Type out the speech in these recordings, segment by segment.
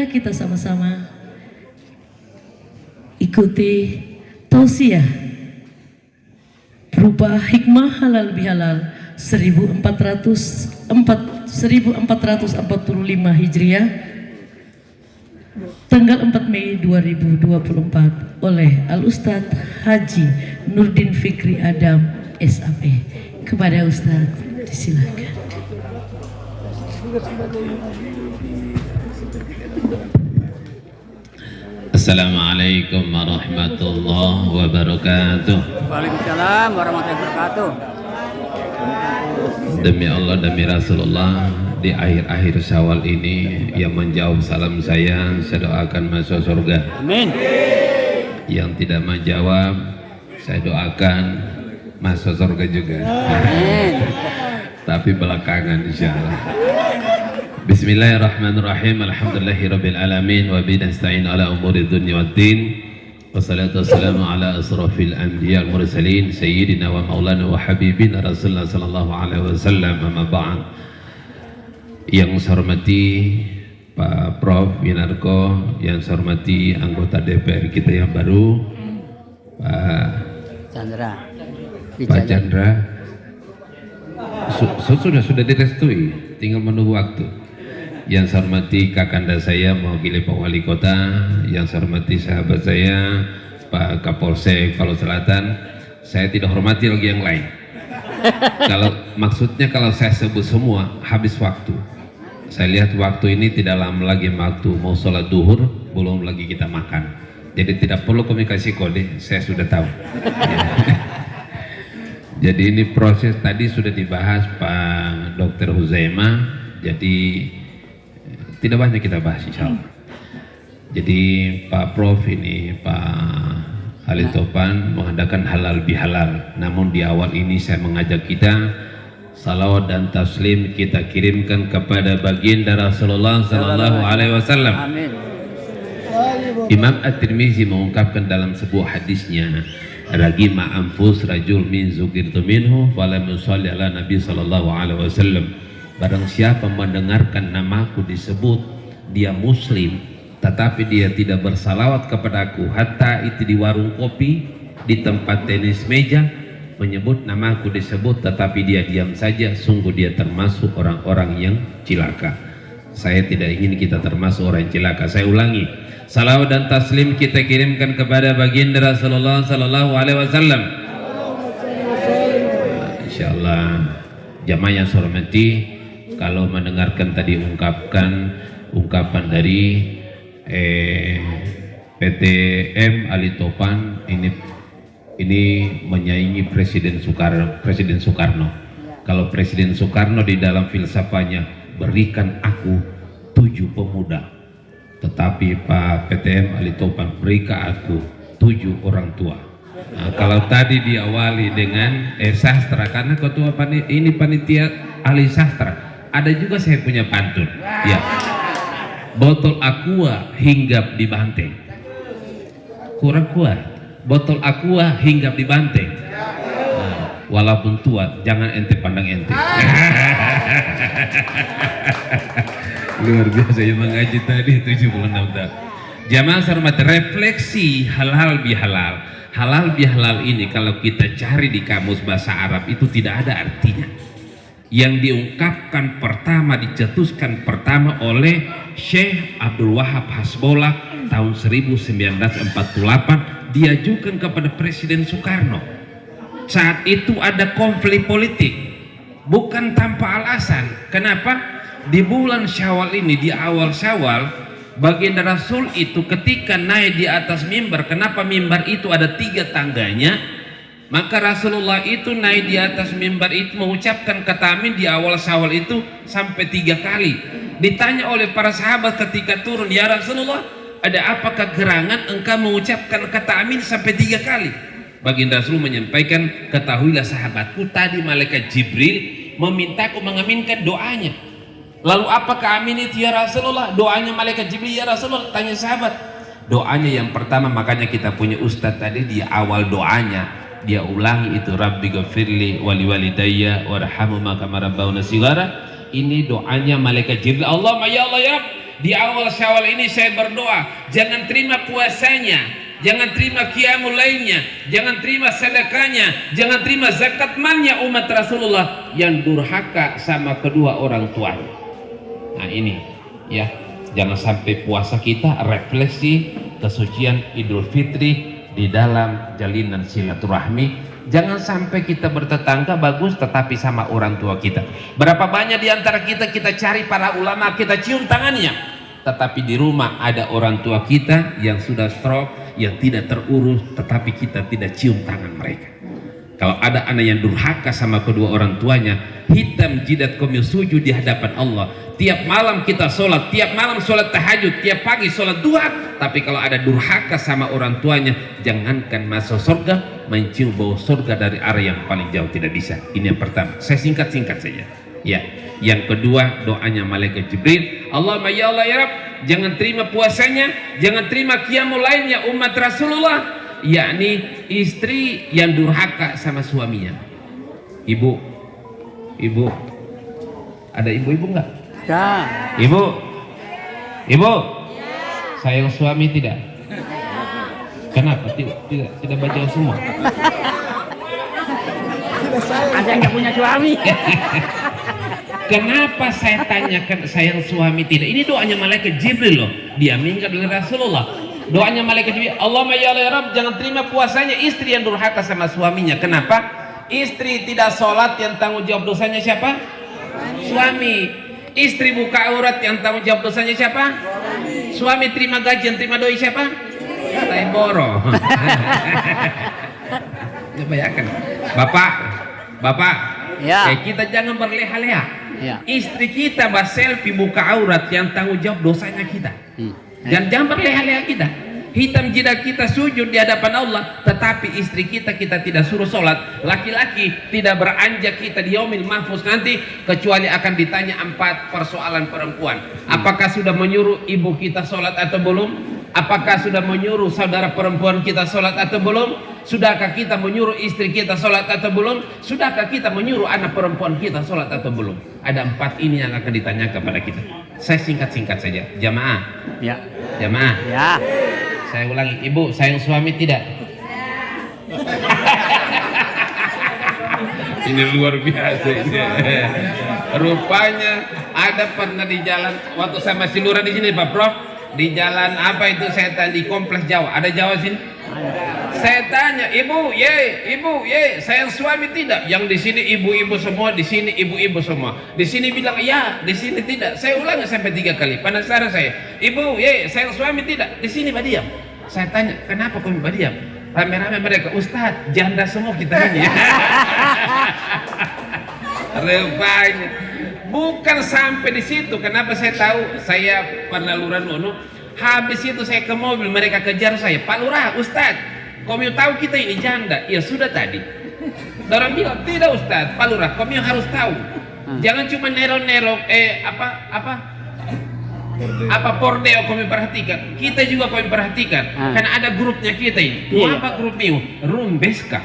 marilah kita sama-sama ikuti tausiah berupa hikmah halal bihalal 1445 Hijriah tanggal 4 Mei 2024 oleh Al-Ustadz Haji Nurdin Fikri Adam SAP. Kepada Ustadz disilakan. Assalamualaikum warahmatullahi wabarakatuh. Waalaikumsalam warahmatullahi wabarakatuh. Demi Allah, demi Rasulullah, di akhir-akhir Syawal ini yang menjawab salam saya doakan masuk surga. Amin. Yang tidak menjawab, saya doakan masuk surga juga. Amin. Tapi belakangan insyaallah. Bismillahirrahmanirrahim. Alhamdulillahirabbil alamin wa bihi nasta'in ala umuri dunya waddin. Wassalatu wassalamu ala asrafil anbiya wal mursalin sayyidina wa maulana wa habibina Rasulullah sallallahu alaihi wasallam. Amma ba'd. Yang saya hormati Pak Prof Winarko, yang saya hormati anggota DPR kita yang baru Pak Chandra. Sudah direstui, tinggal menunggu waktu. Yang saya hormati kakanda saya mewakili Pak Wali Kota, yang saya hormati sahabat saya Pak Kapolsek Palu Selatan. Saya tidak hormati lagi yang lain. Maksudnya kalau saya sebut semua habis waktu. Saya lihat waktu ini tidak lama lagi waktu mau sholat duhur, belum lagi kita makan. Jadi tidak perlu komunikasi kode, saya sudah tahu. Jadi ini proses tadi sudah dibahas Pak Dr. Huzaimah, jadi tidak banyak kita bahas insya Allah. Jadi Pak Prof ini Pak Ali Topan mengadakan halal bihalal. Namun di awal ini saya mengajak kita salawat dan taslim kita kirimkan kepada baginda Rasulullah Sallallahu Alaihi Wasallam. Amin. Imam At-Tirmizi mengungkapkan dalam sebuah hadisnya, ragima anfus rajul min zukirtu minhu falam yusalli ala nabi sallallahu alaihi wasallam. Barang siapa mendengarkan namaku disebut, dia muslim tetapi dia tidak bersalawat kepadaku, hatta itu di warung kopi, di tempat tenis meja, menyebut namaku disebut tetapi dia diam saja, sungguh dia termasuk orang-orang yang cilaka. Saya tidak ingin kita termasuk orang yang cilaka. Saya ulangi, salawat dan taslim kita kirimkan kepada baginda Rasulullah sallallahu alaihi wasallam. Insyaallah jamaah yang saya hormati, kalau mendengarkan tadi ungkapan dari PTM Ali Topan, ini menyaingi Presiden Soekarno. Kalau Presiden Soekarno di dalam filsafatnya, berikan aku 7 pemuda, tetapi Pak PTM Ali Topan, berikan aku 7 orang tua. Nah, kalau tadi diawali dengan sastra, karena ketua panitia ahli sastra, ada juga saya punya pantun ya, botol aqua hinggap di banteng, kurang kuat. Botol aqua hinggap di banteng, nah, walaupun tua jangan ente pandang ente. Luar biasa yang mengaji tadi 76 tahun. Jamaah hormat, refleksi halal bihalal. Halal bihalal ini kalau kita cari di kamus bahasa Arab itu tidak ada artinya. Yang diungkapkan pertama, dicetuskan pertama oleh Syekh Abdul Wahab Hasbollah tahun 1948, diajukan kepada Presiden Soekarno. Saat itu ada konflik politik, bukan tanpa alasan. Kenapa? Di bulan Syawal ini, di awal Syawal, baginda Rasul itu ketika naik di atas mimbar, kenapa mimbar itu ada 3 tangganya? Maka Rasulullah itu naik di atas mimbar itu mengucapkan kata amin di awal Syawal itu sampai 3 kali. Ditanya oleh para sahabat ketika turun, ya Rasulullah, ada apakah gerangan engkau mengucapkan kata amin sampai 3 kali? Baginda Rasul menyampaikan, ketahuilah sahabatku, tadi malaikat Jibril memintaku mengaminkan doanya. Lalu apakah amin itu ya Rasulullah? Doanya malaikat Jibril ya Rasulullah? Tanya sahabat. Doanya yang pertama, makanya kita punya ustadz tadi di awal doanya dia ulangi itu, Rabbi ghafirli wali walidayya warhamhuma kama rabbawna shighara. Ini doanya malaikat Jibril. Allahumma ya Allah ya di awal Syawal ini saya berdoa, jangan terima puasanya, jangan terima qiyamul lailnya, jangan terima sedekahnya, jangan terima zakat malnya umat Rasulullah yang durhaka sama kedua orang tuanya. Nah ini ya, jangan sampai puasa kita refleksi kesucian Idul Fitri di dalam jalinan silaturahmi. Jangan sampai kita bertetangga bagus tetapi sama orang tua kita. Berapa banyak di antara kita cari para ulama, kita cium tangannya, tetapi di rumah ada orang tua kita yang sudah stroke, yang tidak terurus, tetapi kita tidak cium tangan mereka. Kalau ada anak yang durhaka sama kedua orang tuanya, hitam jidat kami sujud di hadapan Allah. Tiap malam kita sholat, tiap malam sholat tahajud, tiap pagi sholat duha, tapi kalau ada durhaka sama orang tuanya, jangankan masuk surga, mencium bau surga dari arah yang paling jauh tidak bisa. Ini yang pertama. Saya singkat-singkat saja. Ya. Yang kedua, doanya malaikat Jibril. Allahumma ya Allah ya Rabb, jangan terima puasanya, jangan terima qiyamul lailnya umat Rasulullah, yakni istri yang durhaka sama suaminya. Ibu, ada ibu-ibu enggak? Ya. Ibu, sayang suami tidak? Kenapa? Tidak baca semua. Ada yang nggak punya suami. Kenapa saya tanyakan sayang suami tidak? Ini doanya malaikat Jibril loh, diaminkan oleh Rasulullah. Doanya malaikat Jibril, Allahumma ya Allah ya Rabb, jangan terima puasanya istri yang durhaka sama suaminya. Kenapa? Istri tidak sholat, yang tanggung jawab dosanya siapa? Suami. Istri buka aurat, yang tanggung jawab dosanya siapa? Suami. Terima gaji, yang terima doi siapa? Saya boro. Bayangkan, bapak, Ya. kita jangan berleha-leha. Ya. Istri kita selfie buka aurat, yang tanggung jawab dosanya kita. Dan jangan berleha-leha kita. Hitam jidat kita sujud di hadapan Allah, tetapi istri kita tidak suruh sholat. Laki-laki tidak beranjak kita di yaumil mahfuz nanti, kecuali akan ditanya 4 persoalan perempuan. Apakah sudah menyuruh ibu kita sholat atau belum? Apakah sudah menyuruh saudara perempuan kita sholat atau belum? Sudahkah kita menyuruh istri kita sholat atau belum? Sudahkah kita menyuruh anak perempuan kita sholat atau belum? Ada 4 ini yang akan ditanya kepada kita. Saya singkat-singkat saja. Jamaah. Ya. Jamaah. Ya. Saya ulangi, ibu sayang suami tidak? Ini luar biasa ini. Rupanya ada pernah di jalan, waktu saya masih lurah di sini Pak Prof, di jalan apa itu saya tanya, di kompleks Jawa, ada Jawa sini? Saya tanya, ibu, sayang suami tidak? Yang di sini ibu-ibu semua, di sini ibu-ibu semua. Di sini bilang ya, di sini tidak. Saya ulangi sampai 3 kali. Penasaran saya, ibu, sayang suami tidak? Di sini badiam. Saya tanya, kenapa kau badiam? Rame-rame mereka, Ustadz, janda semua kita ini. Rupanya bukan sampai di situ. Kenapa saya tahu? Saya pernah lurah Nono. Habis itu saya ke mobil, mereka kejar saya. Pak Lurah, Ustadz, kami tahu kita ini janda. Ya sudah tadi. Orang bilang, tidak Ustadz, Pak Lurah, kami harus tahu. Jangan cuma nero-nero, pordeo kami perhatikan. Kita juga kami perhatikan. Karena ada grupnya kita ini. Apa grup ini? Rumbeska.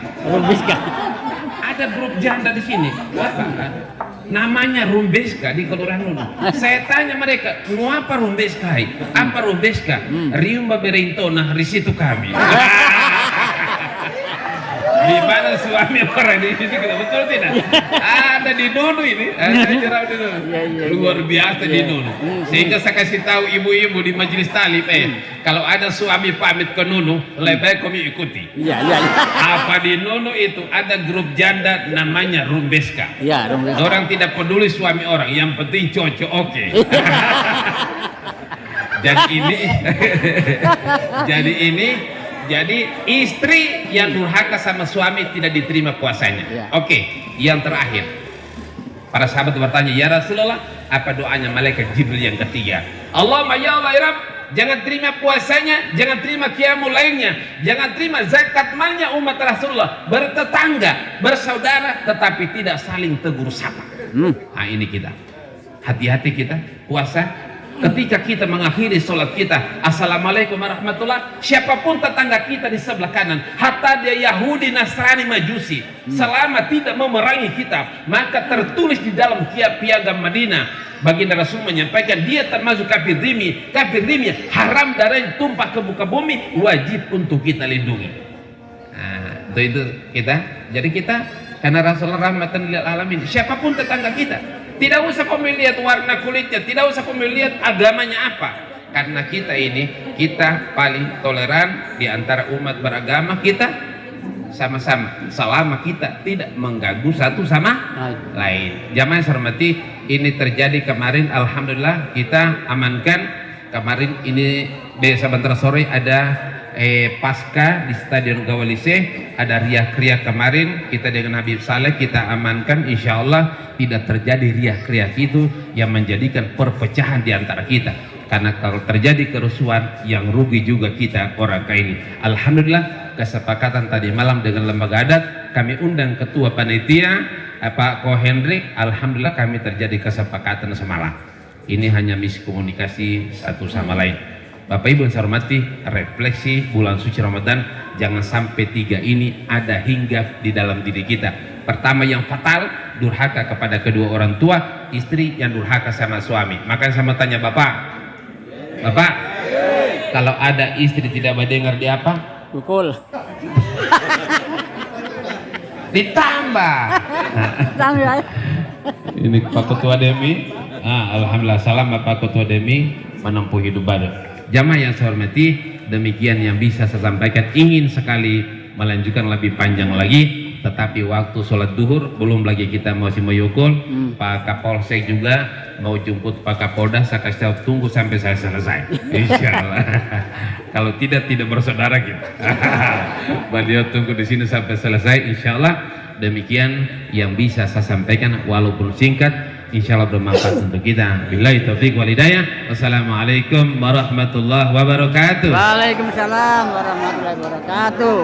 Ada grup janda di sini. Namanya Rumbeska di Kelurahan Nuno. Saya tanya mereka, mau apa Rumbeska? Apa Rumbeska? Riumba berintona risitu kami. Di mana suami orang di sini, betul tidak? Ada di Nuno ini. Ada di Nuno. Luar biasa di Nuno. Sehingga saya kasih tahu ibu-ibu di majelis talib, kalau ada suami pamit ke Nuno, lebih baik kami ikuti. Apa di Nuno itu ada grup janda namanya Rumbeska. Orang tidak peduli suami orang, yang penting cocok oke. Jadi istri yang durhaka sama suami tidak diterima puasanya. Oke, yang terakhir. Para sahabat bertanya, ya Rasulullah, apa doanya malaikat Jibril yang ketiga? Allahumma ya Allah ya Rabb, jangan terima puasanya, jangan terima qiyamul lailnya, jangan terima zakat malnya umat Rasulullah, bertetangga, bersaudara, tetapi tidak saling tegur sapa. Nah ini kita. Hati-hati kita puasa. Ketika kita mengakhiri sholat kita, assalamualaikum warahmatullah, siapapun tetangga kita di sebelah kanan, hatta dia Yahudi, Nasrani, Majusi, selama tidak memerangi kita, maka tertulis di dalam tiap piagam Madinah, Baginda Rasul menyampaikan dia termasuk kafir dhimmi. Kafir dhimmi haram darahnya tumpah ke muka bumi, wajib untuk kita lindungi. Nah, itu kita. Jadi kita karena Rasulullah rahmatan lil alamin, siapapun tetangga kita, tidak usah kau melihat warna kulitnya, tidak usah kau melihat agamanya apa. Karena kita ini, kita paling toleran di antara umat beragama, kita sama-sama selama kita tidak mengganggu satu sama lain. Jamaah yang hormati, ini terjadi kemarin, alhamdulillah kita amankan. Kemarin ini sebentar sore ada pasca di Stadion Gawalise, ada riak-riak kemarin, kita dengan Habib Saleh kita amankan, insya Allah tidak terjadi riak-riak itu yang menjadikan perpecahan di antara kita. Karena kalau terjadi kerusuhan yang rugi juga kita orang kaini. Alhamdulillah kesepakatan tadi malam dengan lembaga adat, kami undang ketua panitia Pak Ko Hendrik. Alhamdulillah kami terjadi kesepakatan semalam. Ini hanya miskomunikasi satu sama lain. Bapak Ibu yang saya hormati, refleksi bulan suci Ramadan, jangan sampai tiga ini ada hinggap di dalam diri kita. Pertama yang fatal, durhaka kepada kedua orang tua, istri yang durhaka sama suami. Maka saya mau tanya Bapak, kalau ada istri tidak mendengar di apa? Pukul. Ditambah. Tambah. Ini Pak Ketua Demi. Alhamdulillah, salam Pak Ketua Demi menempuh hidup baru. Jamaah yang saya hormati, demikian yang bisa saya sampaikan. Ingin sekali melanjutkan lebih panjang lagi, tetapi waktu sholat duhur belum lagi kita masih menyukul. Pak Kapolsek juga mau jemput Pak Kapolda, saya kasih tahu tunggu sampai saya selesai, insya Allah. Kalau tidak bersaudara kita. Beliau tunggu di sini sampai selesai, insya Allah. Demikian yang bisa saya sampaikan, walaupun singkat, insya Allah bermanfaat untuk kita. Billahi taufiq wal hidayah. Wassalamualaikum warahmatullahi wabarakatuh. Waalaikumsalam warahmatullahi wabarakatuh.